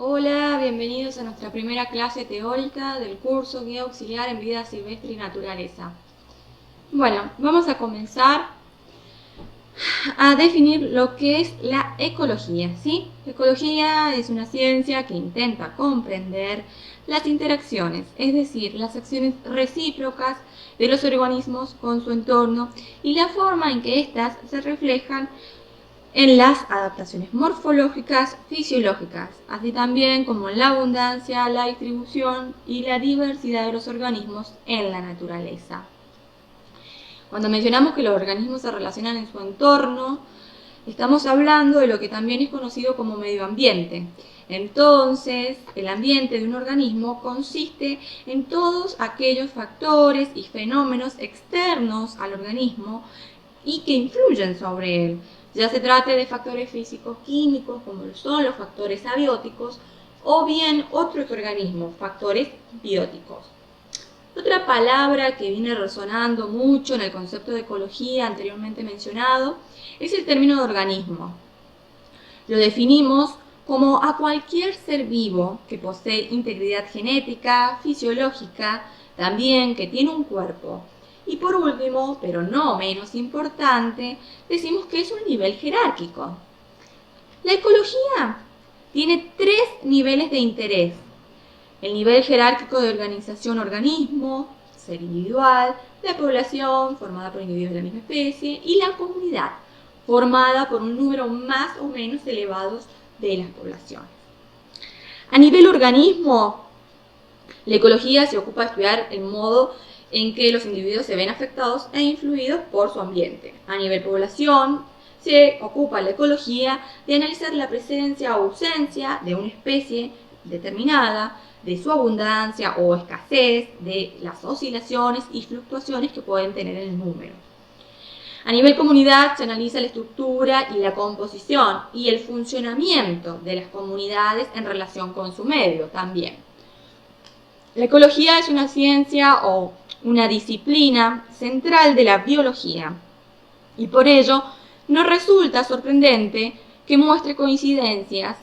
Hola, bienvenidos a nuestra primera clase teórica del curso Guía Auxiliar en Vida Silvestre y Naturaleza. Bueno, vamos a comenzar a definir lo que es la ecología, ¿sí? La ecología es una ciencia que intenta comprender las interacciones, es decir, las acciones recíprocas de los organismos con su entorno y la forma en que éstas se reflejan en las adaptaciones morfológicas, fisiológicas, así también como en la abundancia, la distribución y la diversidad de los organismos en la naturaleza. Cuando mencionamos que los organismos se relacionan en su entorno, estamos hablando de lo que también es conocido como medio ambiente. Entonces, el ambiente de un organismo consiste en todos aquellos factores y fenómenos externos al organismo y que influyen sobre él, ya se trate de factores físicos, químicos, como son los factores abióticos, o bien otros organismos, factores bióticos. Otra palabra que viene resonando mucho en el concepto de ecología anteriormente mencionado es el término de organismo. Lo definimos como a cualquier ser vivo que posee integridad genética, fisiológica, también que tiene un cuerpo. Y por último, pero no menos importante, decimos que es un nivel jerárquico. La ecología tiene 3 niveles de interés: el nivel jerárquico de organización-organismo, ser individual, la población, formada por individuos de la misma especie, y la comunidad, formada por un número más o menos elevado de las poblaciones. A nivel organismo, la ecología se ocupa de estudiar el modo en que los individuos se ven afectados e influidos por su ambiente. A nivel población, se ocupa la ecología de analizar la presencia o ausencia de una especie determinada, de su abundancia o escasez, de las oscilaciones y fluctuaciones que pueden tener en el número. A nivel comunidad se analiza la estructura y la composición y el funcionamiento de las comunidades en relación con su medio también. La ecología es una ciencia o una disciplina central de la biología y por ello nos resulta sorprendente que muestre coincidencias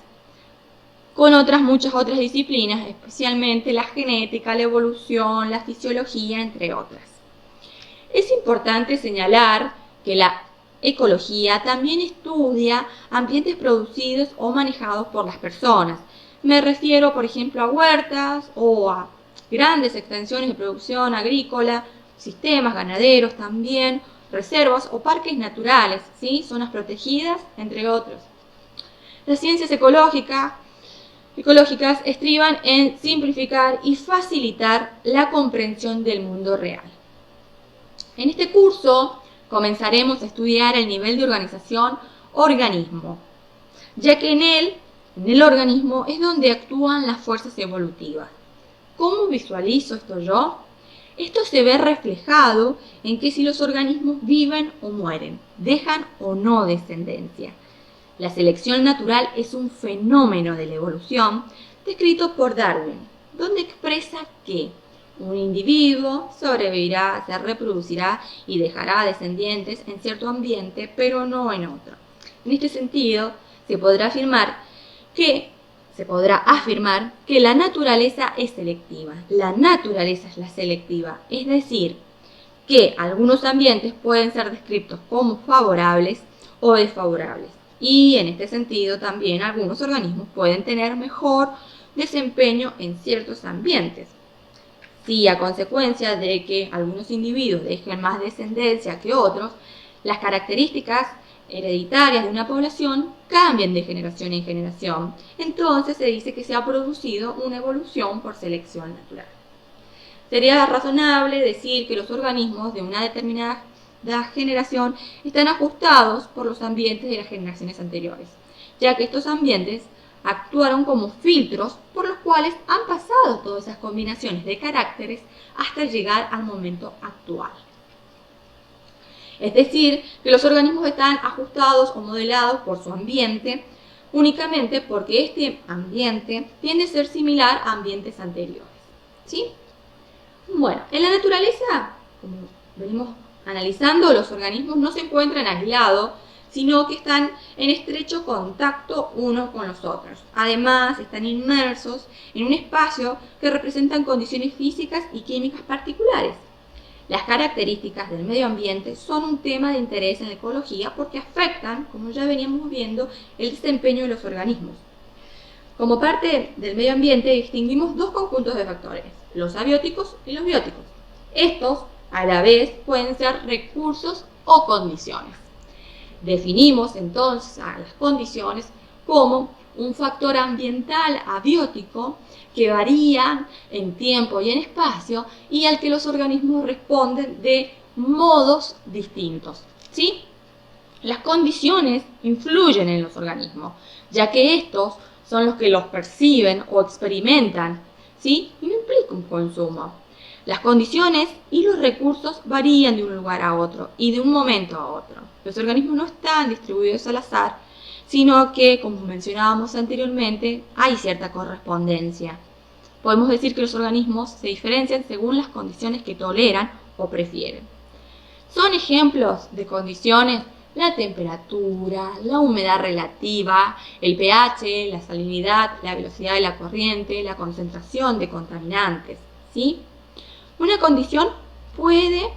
con muchas otras disciplinas, especialmente la genética, la evolución, la fisiología, entre otras. Es importante señalar que la ecología también estudia ambientes producidos o manejados por las personas. Me refiero, por ejemplo, a huertas o a grandes extensiones de producción agrícola, sistemas ganaderos también, reservas o parques naturales, ¿sí? Zonas protegidas, entre otros. Las ciencias ecológicas estriban en simplificar y facilitar la comprensión del mundo real. En este curso comenzaremos a estudiar el nivel de organización organismo, ya que en el organismo es donde actúan las fuerzas evolutivas. ¿Cómo visualizo esto yo? Esto se ve reflejado en que si los organismos viven o mueren, dejan o no descendencia. La selección natural es un fenómeno de la evolución descrito por Darwin, donde expresa que un individuo sobrevivirá, se reproducirá y dejará descendientes en cierto ambiente, pero no en otro. En este sentido, se podrá afirmar que la naturaleza es selectiva. La naturaleza es la selectiva, es decir, que algunos ambientes pueden ser descritos como favorables o desfavorables. Y en este sentido también algunos organismos pueden tener mejor desempeño en ciertos ambientes. Si a consecuencia de que algunos individuos dejen más descendencia que otros, las características hereditarias de una población cambian de generación en generación. Entonces se dice que se ha producido una evolución por selección natural. Sería razonable decir que los organismos de una determinada generación están ajustados por los ambientes de las generaciones anteriores, ya que estos ambientes actuaron como filtros por los cuales han pasado todas esas combinaciones de caracteres hasta llegar al momento actual. Es decir, que los organismos están ajustados o modelados por su ambiente únicamente porque este ambiente tiende a ser similar a ambientes anteriores. ¿Sí? Bueno, en la naturaleza, como venimos analizando, los organismos no se encuentran aislados, sino que están en estrecho contacto unos con los otros. Además, están inmersos en un espacio que representan condiciones físicas y químicas particulares. Las características del medio ambiente son un tema de interés en la ecología porque afectan, como ya veníamos viendo, el desempeño de los organismos. Como parte del medio ambiente distinguimos dos conjuntos de factores, los abióticos y los bióticos. Estos, a la vez, pueden ser recursos o condiciones. Definimos entonces a las condiciones como un factor ambiental abiótico que varía en tiempo y en espacio y al que los organismos responden de modos distintos, ¿sí? Las condiciones influyen en los organismos, ya que estos son los que los perciben o experimentan, ¿sí? Y no implica un consumo. Las condiciones y los recursos varían de un lugar a otro y de un momento a otro. Los organismos no están distribuidos al azar, sino que, como mencionábamos anteriormente, hay cierta correspondencia. Podemos decir que los organismos se diferencian según las condiciones que toleran o prefieren. Son ejemplos de condiciones la temperatura, la humedad relativa, el pH, la salinidad, la velocidad de la corriente, la concentración de contaminantes, ¿sí? Una condición puede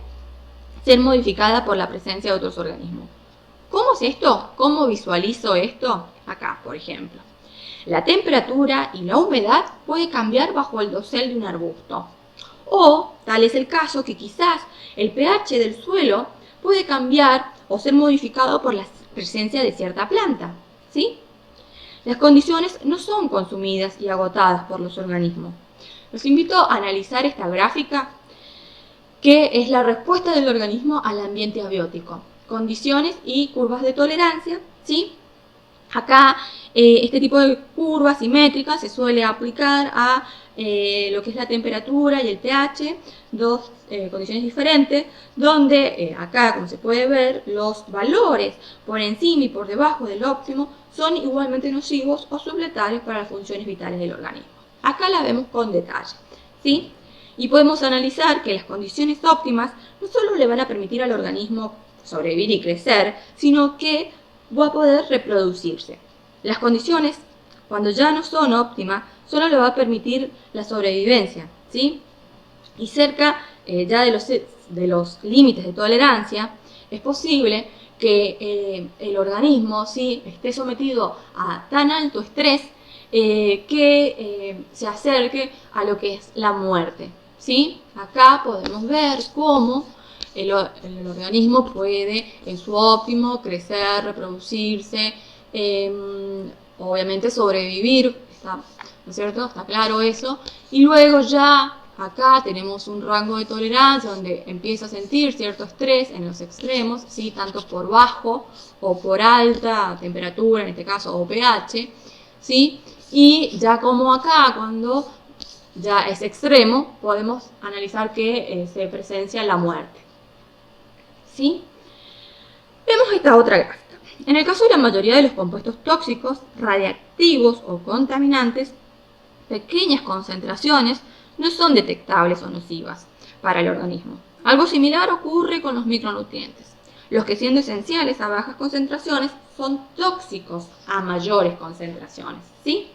ser modificada por la presencia de otros organismos. ¿Cómo es esto? ¿Cómo visualizo esto? Acá, por ejemplo. La temperatura y la humedad puede cambiar bajo el dosel de un arbusto. O, tal es el caso que quizás el pH del suelo puede cambiar o ser modificado por la presencia de cierta planta, ¿sí? Las condiciones no son consumidas y agotadas por los organismos. Los invito a analizar esta gráfica, que es la respuesta del organismo al ambiente abiótico. Condiciones y curvas de tolerancia, ¿sí? Acá este tipo de curvas simétricas se suele aplicar a lo que es la temperatura y el pH, dos condiciones diferentes, donde acá, como se puede ver, los valores por encima y por debajo del óptimo son igualmente nocivos o subletales para las funciones vitales del organismo. Acá la vemos con detalle, ¿sí? Y podemos analizar que las condiciones óptimas no solo le van a permitir al organismo sobrevivir y crecer, sino que va a poder reproducirse. Las condiciones, cuando ya no son óptimas, solo le va a permitir la sobrevivencia, ¿sí? Y cerca ya de los límites de tolerancia, es posible que el organismo, ¿sí?, esté sometido a tan alto estrés que se acerque a lo que es la muerte, ¿sí? Acá podemos ver cómo el organismo puede en su óptimo crecer, reproducirse, obviamente sobrevivir, ¿no es cierto? Está claro eso. Y luego ya acá tenemos un rango de tolerancia donde empieza a sentir cierto estrés en los extremos, ¿sí?, tanto por bajo o por alta temperatura, en este caso, o pH, ¿sí? Y ya como acá, cuando ya es extremo, podemos analizar que se presencia la muerte, ¿sí? Vemos esta otra gráfica. En el caso de la mayoría de los compuestos tóxicos, radiactivos o contaminantes, pequeñas concentraciones no son detectables o nocivas para el organismo. Algo similar ocurre con los micronutrientes. Los que, siendo esenciales a bajas concentraciones, son tóxicos a mayores concentraciones, ¿sí?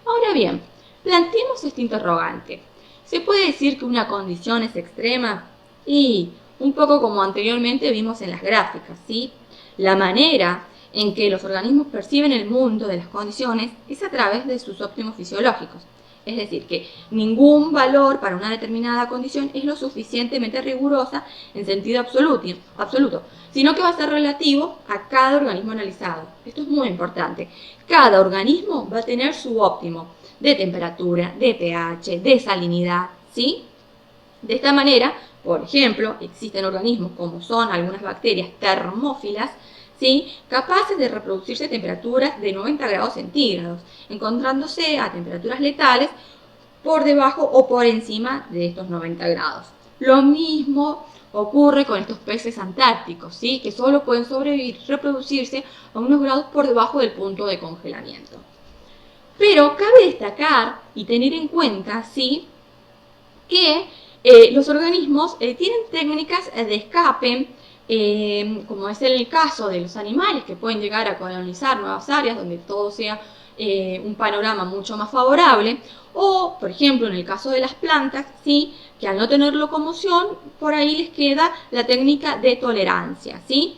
Ahora bien, planteemos este interrogante. ¿Se puede decir que una condición es extrema? Y un poco como anteriormente vimos en las gráficas, ¿sí? La manera en que los organismos perciben el mundo de las condiciones es a través de sus óptimos fisiológicos. Es decir, que ningún valor para una determinada condición es lo suficientemente rigurosa en sentido absoluto, sino que va a ser relativo a cada organismo analizado. Esto es muy importante. Cada organismo va a tener su óptimo de temperatura, de pH, de salinidad, ¿sí? De esta manera, por ejemplo, existen organismos como son algunas bacterias termófilas, ¿sí?, capaces de reproducirse a temperaturas de 90 grados centígrados, encontrándose a temperaturas letales por debajo o por encima de estos 90 grados. Lo mismo ocurre con estos peces antárticos, ¿sí?, que solo pueden sobrevivir y reproducirse a unos grados por debajo del punto de congelamiento. Pero cabe destacar y tener en cuenta, ¿sí?, que los organismos tienen técnicas de escape como es el caso de los animales que pueden llegar a colonizar nuevas áreas donde todo sea un panorama mucho más favorable, o por ejemplo en el caso de las plantas, ¿sí? Que al no tener locomoción, por ahí les queda la técnica de tolerancia, ¿sí?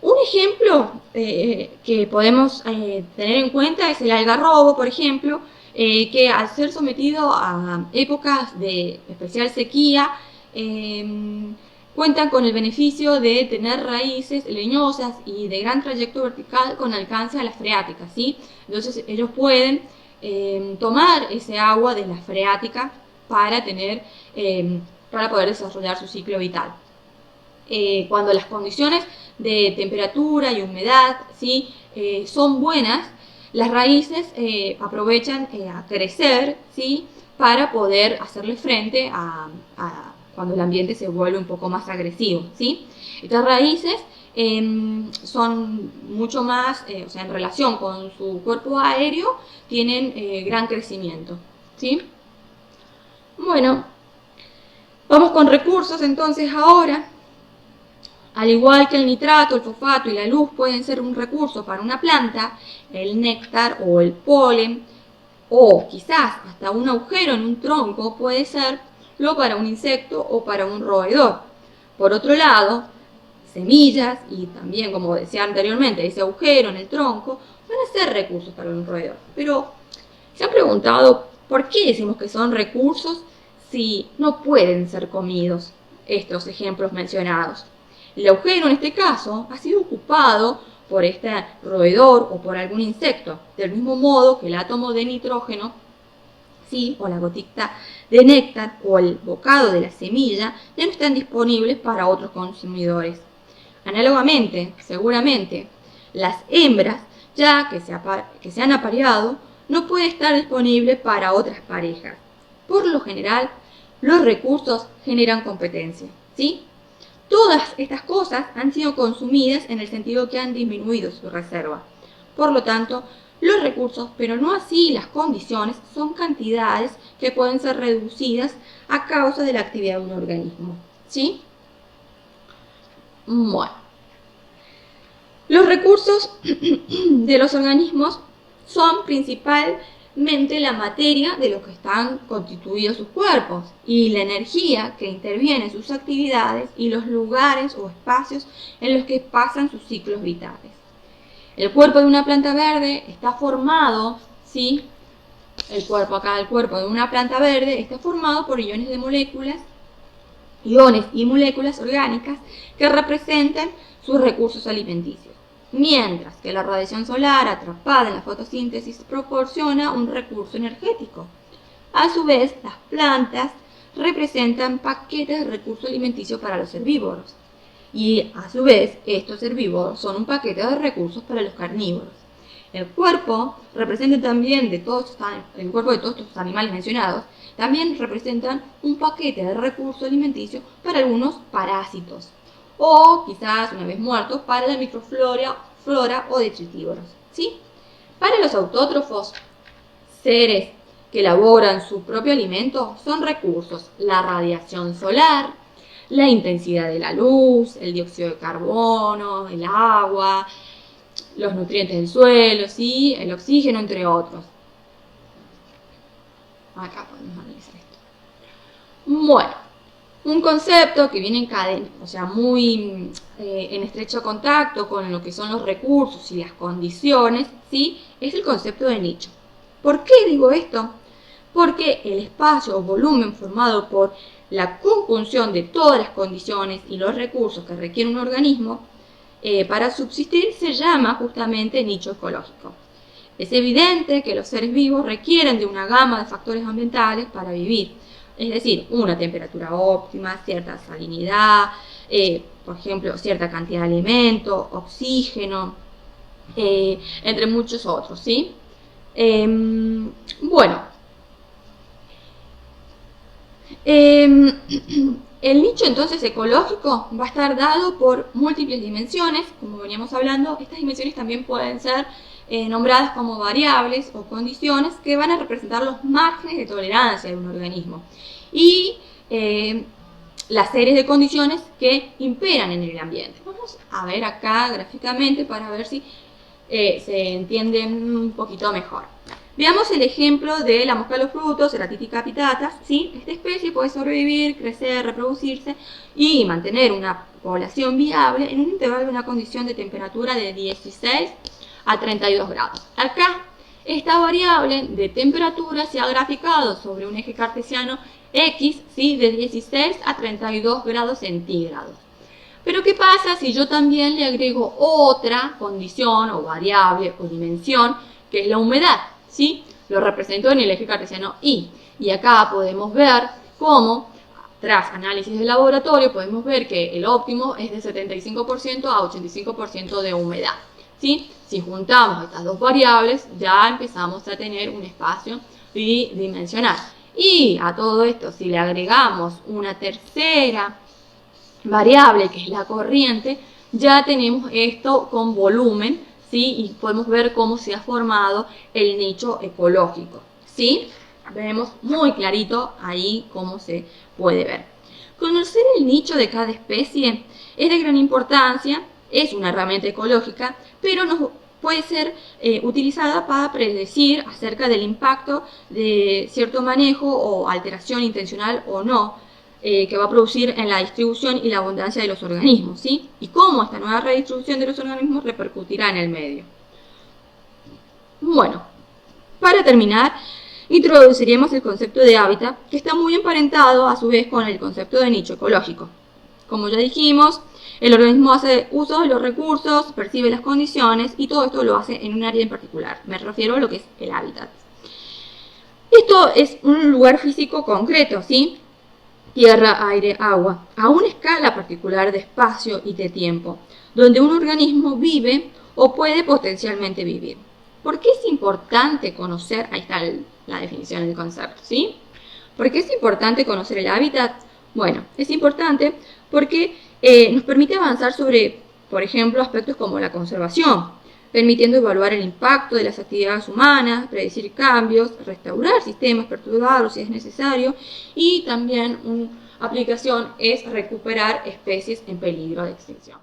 Un ejemplo que podemos tener en cuenta es el algarrobo, por ejemplo, que al ser sometido a épocas de especial sequía, cuentan con el beneficio de tener raíces leñosas y de gran trayecto vertical con alcance a las freáticas, ¿sí? Entonces ellos pueden tomar ese agua de la freática para poder desarrollar su ciclo vital. Cuando las condiciones de temperatura y humedad, ¿sí? Son buenas, las raíces aprovechan a crecer, ¿sí? Para poder hacerle frente a cuando el ambiente se vuelve un poco más agresivo, ¿sí? Estas raíces son mucho más, o sea, en relación con su cuerpo aéreo, tienen gran crecimiento, ¿sí? Bueno, vamos con recursos entonces ahora. Al igual que el nitrato, el fosfato y la luz pueden ser un recurso para una planta, el néctar o el polen, o quizás hasta un agujero en un tronco puede serlo para un insecto o para un roedor. Por otro lado, semillas y también, como decía anteriormente, ese agujero en el tronco van a ser recursos para un roedor. Pero se han preguntado por qué decimos que son recursos si no pueden ser comidos estos ejemplos mencionados. El agujero en este caso ha sido ocupado por este roedor o por algún insecto, del mismo modo que el átomo de nitrógeno, ¿sí? O la gotita de néctar o el bocado de la semilla ya no están disponibles para otros consumidores. Análogamente, seguramente, las hembras, ya que se han apareado, no pueden estar disponibles para otras parejas. Por lo general, los recursos generan competencia, ¿sí? Todas estas cosas han sido consumidas en el sentido que han disminuido su reserva. Por lo tanto, los recursos, pero no así las condiciones, son cantidades que pueden ser reducidas a causa de la actividad de un organismo, ¿sí? Bueno, los recursos de los organismos son principalmente la materia de lo que están constituidos sus cuerpos y la energía que interviene en sus actividades y los lugares o espacios en los que pasan sus ciclos vitales. El cuerpo de una planta verde está formado, ¿sí? El cuerpo de una planta verde está formado por iones y moléculas orgánicas que representan sus recursos alimenticios. Mientras que la radiación solar atrapada en la fotosíntesis proporciona un recurso energético. A su vez, las plantas representan paquetes de recursos alimenticios para los herbívoros. Y a su vez, estos herbívoros son un paquete de recursos para los carnívoros. El cuerpo representa también el cuerpo de todos estos animales mencionados, también representan un paquete de recursos alimenticios para algunos parásitos. O quizás, una vez muertos, para la microflora o detritívoros, ¿sí? Para los autótrofos, seres que elaboran su propio alimento, son recursos la radiación solar, la intensidad de la luz, el dióxido de carbono, el agua, los nutrientes del suelo, ¿sí? El oxígeno, entre otros. Acá podemos analizar esto. Bueno, un concepto que viene en cadena, o sea, muy en estrecho contacto con lo que son los recursos y las condiciones, ¿sí? Es el concepto de nicho. ¿Por qué digo esto? Porque el espacio o volumen formado por la conjunción de todas las condiciones y los recursos que requiere un organismo para subsistir se llama justamente nicho ecológico. Es evidente que los seres vivos requieren de una gama de factores ambientales para vivir, es decir, una temperatura óptima, cierta salinidad, por ejemplo, cierta cantidad de alimento, oxígeno, entre muchos otros, ¿sí? Bueno, el nicho entonces ecológico va a estar dado por múltiples dimensiones, como veníamos hablando. Estas dimensiones también pueden ser nombradas como variables o condiciones que van a representar los márgenes de tolerancia de un organismo. Y las series de condiciones que imperan en el ambiente. Vamos a ver acá gráficamente para ver si se entiende un poquito mejor. Veamos el ejemplo de la mosca de los frutos, Ceratitis capitata, ¿sí? Esta especie puede sobrevivir, crecer, reproducirse y mantener una población viable en un intervalo de una condición de temperatura de 16 a 32 grados. Acá, esta variable de temperatura se ha graficado sobre un eje cartesiano X, ¿sí? De 16 a 32 grados centígrados. Pero ¿qué pasa si yo también le agrego otra condición o variable o dimensión, que es la humedad? ¿Sí? Lo represento en el eje cartesiano Y. Y acá podemos ver cómo, tras análisis de laboratorio, podemos ver que el óptimo es de 75% a 85% de humedad. ¿Sí? Si juntamos estas dos variables, ya empezamos a tener un espacio bidimensional. Y a todo esto, si le agregamos una tercera variable, que es la corriente, ya tenemos esto con volumen, ¿sí? Y podemos ver cómo se ha formado el nicho ecológico, ¿sí? Vemos muy clarito ahí cómo se puede ver. Conocer el nicho de cada especie es de gran importancia, es una herramienta ecológica, pero no puede ser utilizada para predecir acerca del impacto de cierto manejo o alteración intencional o no que va a producir en la distribución y la abundancia de los organismos, ¿sí? Y cómo esta nueva redistribución de los organismos repercutirá en el medio. Bueno, para terminar, introduciríamos el concepto de hábitat, que está muy emparentado a su vez con el concepto de nicho ecológico. Como ya dijimos, el organismo hace uso de los recursos, percibe las condiciones y todo esto lo hace en un área en particular. Me refiero a lo que es el hábitat. Esto es un lugar físico concreto, ¿sí? Tierra, aire, agua, a una escala particular de espacio y de tiempo, donde un organismo vive o puede potencialmente vivir. ¿Por qué es importante conocer? Ahí está la definición del concepto, ¿sí? ¿Por qué es importante conocer el hábitat? Bueno, es importante porque nos permite avanzar sobre, por ejemplo, aspectos como la conservación, permitiendo evaluar el impacto de las actividades humanas, predecir cambios, restaurar sistemas perturbados si es necesario, y también una aplicación es recuperar especies en peligro de extinción.